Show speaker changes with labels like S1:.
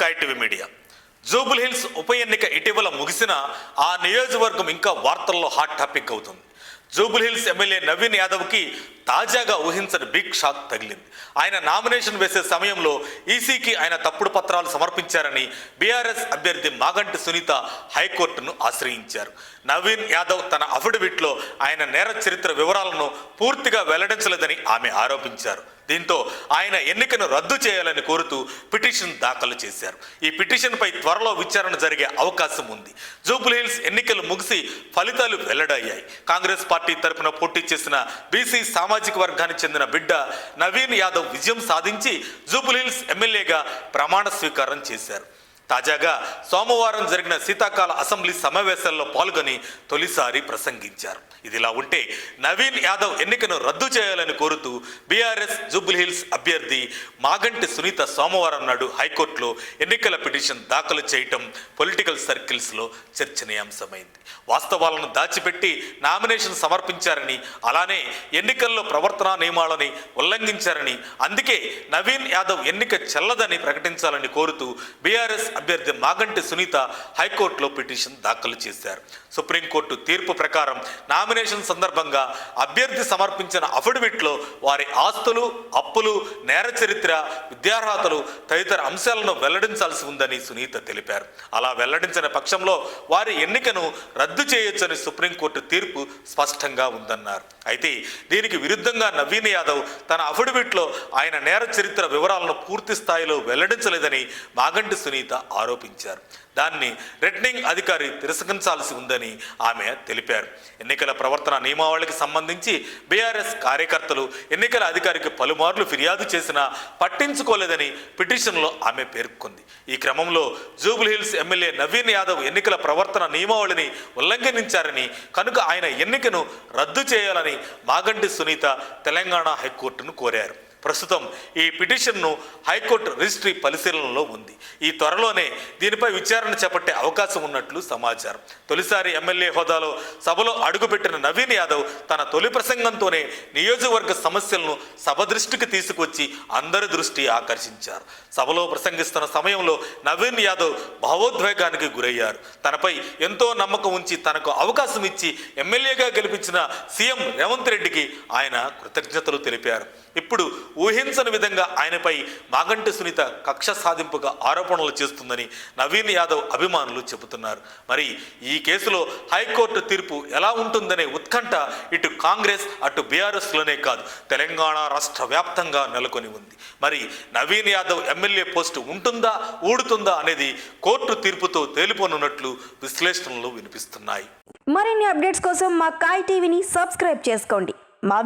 S1: Sky TV media. Jubilee Hills ఉప ఎన్నిక ఇటీవల ముగిసిన ఆ నియోజకవర్గం ఇంకా వార్తల్లో హాట్ టాపిక్ అవుతుంది. జూబ్లీహిల్స్ ఎమ్మెల్యే నవీన్ యాదవ్కి తాజాగా ఊహించని బిగ్ షాక్ తగిలింది. ఆయన నామినేషన్ వేసే సమయంలో ఈసీకి ఆయన తప్పుడు పత్రాలు సమర్పించారని బీఆర్ఎస్ అభ్యర్థి మాగంటి సునీత హైకోర్టును ఆశ్రయించారు. నవీన్ యాదవ్ తన అఫిడవిట్లో ఆయన నేర చరిత్ర వివరాలను పూర్తిగా వెల్లడించలేదని ఆమె ఆరోపించారు. దీంతో ఆయన ఎన్నికను రద్దు చేయాలని కోరుతూ పిటిషన్ దాఖలు చేశారు. ఈ పిటిషన్పై త్వరలో విచారణ జరిగే అవకాశం ఉంది. జూబ్లీహిల్స్ ఎన్నికలు ముగిసి ఫలితాలు వెల్లడయ్యాయి. కాంగ్రెస్ పార్టీ తరపున పోటీ చేసిన బీసీ సామాజిక వర్గానికి చెందిన బిడ్డ నవీన్ యాదవ్ విజయం సాధించి జూబ్లీహిల్స్ ఎమ్మెల్యేగా ప్రమాణ స్వీకారం చేశారు. తాజాగా సోమవారం జరిగిన శీతాకాల అసెంబ్లీ సమావేశాల్లో పాల్గొని తొలిసారి ప్రసంగించారు. ఇదిలా ఉంటే నవీన్ యాదవ్ ఎన్నికను రద్దు చేయాలని కోరుతూ బీఆర్ఎస్ జూబ్లీహిల్స్ అభ్యర్థి మాగంటి సునీత సోమవారం నాడు హైకోర్టులో ఎన్నికల పిటిషన్ దాఖలు చేయటం పొలిటికల్ సర్కిల్స్లో చర్చనీయాంశమైంది. వాస్తవాలను దాచిపెట్టి నామినేషన్ సమర్పించారని, అలానే ఎన్నికల్లో ప్రవర్తనా నియమాలని ఉల్లంఘించారని, అందుకే నవీన్ యాదవ్ ఎన్నిక చెల్లదని ప్రకటించాలని కోరుతూ బీఆర్ఎస్ అభ్యర్థి మాగంటి సునీత హైకోర్టులో పిటిషన్ దాఖలు చేశారు. సుప్రీంకోర్టు తీర్పు ప్రకారం నామినేషన్ సందర్భంగా అభ్యర్థి సమర్పించిన అఫిడవిట్లో వారి ఆస్తులు, అప్పులు, నేర చరిత్ర, విద్యార్హతలు తదితర అంశాలను వెల్లడించాల్సి ఉందని సునీత తెలిపారు. అలా వెల్లడించిన పక్షంలో వారి ఎన్నికను రద్దు చేయొచ్చని సుప్రీంకోర్టు తీర్పు స్పష్టంగా ఉందన్నారు. అయితే దీనికి విరుద్ధంగా నవీన్ యాదవ్ తన అఫిడవిట్లో ఆయన నేర చరిత్ర వివరాలను పూర్తి స్థాయిలో వెల్లడించలేదని మాగంటి సునీత ఆరోపించారు. దాన్ని రిటర్నింగ్ అధికారి తిరస్కరించాల్సి ఉందని ఆమె తెలిపారు. ఎన్నికల ప్రవర్తన నియమావళికి సంబంధించి బీఆర్ఎస్ కార్యకర్తలు ఎన్నికల అధికారికి పలుమార్లు ఫిర్యాదు చేసినా పట్టించుకోలేదని పిటిషన్లో ఆమె పేర్కొంది. ఈ క్రమంలో జూబ్లీహిల్స్ ఎమ్మెల్యే నవీన్ యాదవ్ ఎన్నికల ప్రవర్తన నియమావళిని ఉల్లంఘించారని, కనుక ఆయన ఎన్నికను రద్దు చేయాలని మాగంటి సునీత తెలంగాణ హైకోర్టును కోరారు. ప్రస్తుతం ఈ పిటిషన్ను హైకోర్టు రిజిస్ట్రీ పరిశీలనలో ఉంది. ఈ త్వరలోనే దీనిపై విచారణ చేపట్టే అవకాశం ఉన్నట్లు సమాచారం. తొలిసారి ఎమ్మెల్యే హోదాలో సభలో అడుగుపెట్టిన నవీన్ యాదవ్ తన తొలి ప్రసంగంతోనే నియోజకవర్గ సమస్యలను సభ దృష్టికి తీసుకొచ్చి అందరి దృష్టి ఆకర్షించారు. సభలో ప్రసంగిస్తున్న సమయంలో నవీన్ యాదవ్ భావోద్వేగానికి గురయ్యారు. తనపై ఎంతో నమ్మకం ఉంచి తనకు అవకాశం ఇచ్చి ఎమ్మెల్యేగా గెలిపించిన సీఎం రేవంత్ రెడ్డికి ఆయన కృతజ్ఞతలు తెలిపారు. ఇప్పుడు ఊహించని విధంగా ఆయనపై మాగంటి సునీత కక్ష సాధింపుగా ఆరోపణలు చేస్తుందని నవీన్ యాదవ్ అభిమానులు చెబుతున్నారు. మరి ఈ కేసులో హైకోర్టు తీర్పు ఎలా ఉంటుందనే ఉత్కంఠ ఇటు కాంగ్రెస్ అటు బీఆర్ఎస్లోనే కాదు తెలంగాణ రాష్ట్ర వ్యాప్తంగా నెలకొని ఉంది. మరి నవీన్ యాదవ్ ఎమ్మెల్యే పోస్టు ఉంటుందా ఊడుతుందా అనేది కోర్టు తీర్పుతో తేలిపోనున్నట్లు విశ్లేషణలు వినిపిస్తున్నాయి.
S2: మరిన్ని అప్డేట్స్ కోసం మా స్కై టీవీని సబ్స్క్రైబ్ చేసుకోండి. మా